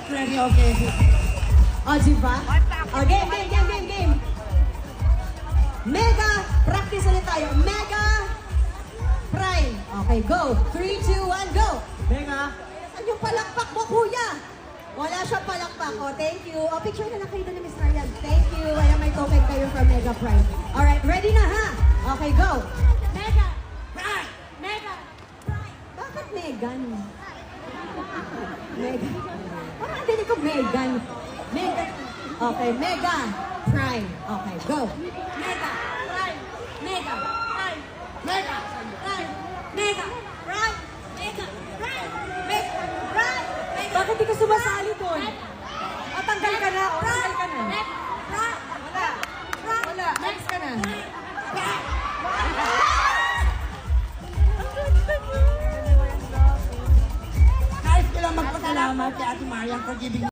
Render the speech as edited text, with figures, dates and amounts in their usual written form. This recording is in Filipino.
ready, okay. O, diba? O, game. Mega, practice ulit tayo. Mega Prime. Okay, go. 3, 2, 1, go. Mega. Saan yung palakpak mo, kuya? Wala siyang palakpak. O, thank you. O, picture na lang kayo na Miss Ryan. Thank you. Ayan, may token kayo from Mega Prime. Alright, ready na ha? Okay, go. Mega Prime! Mega Prime! Bakit Megan? Megan. Parang hindi ko Megan. Megan. Okay, Mega Prime. Okay, go. Mega Prime! Mega Prime! Mega Prime! Mega Prime! Mega Prime! Mega Prime! Bakit di ka sumasali doon? O, tanggal ka na. O, tanggal ka na. Mega Prime! Wala. Next ka na. Kahit ko lang magpasalamat kay Ate Marian for giving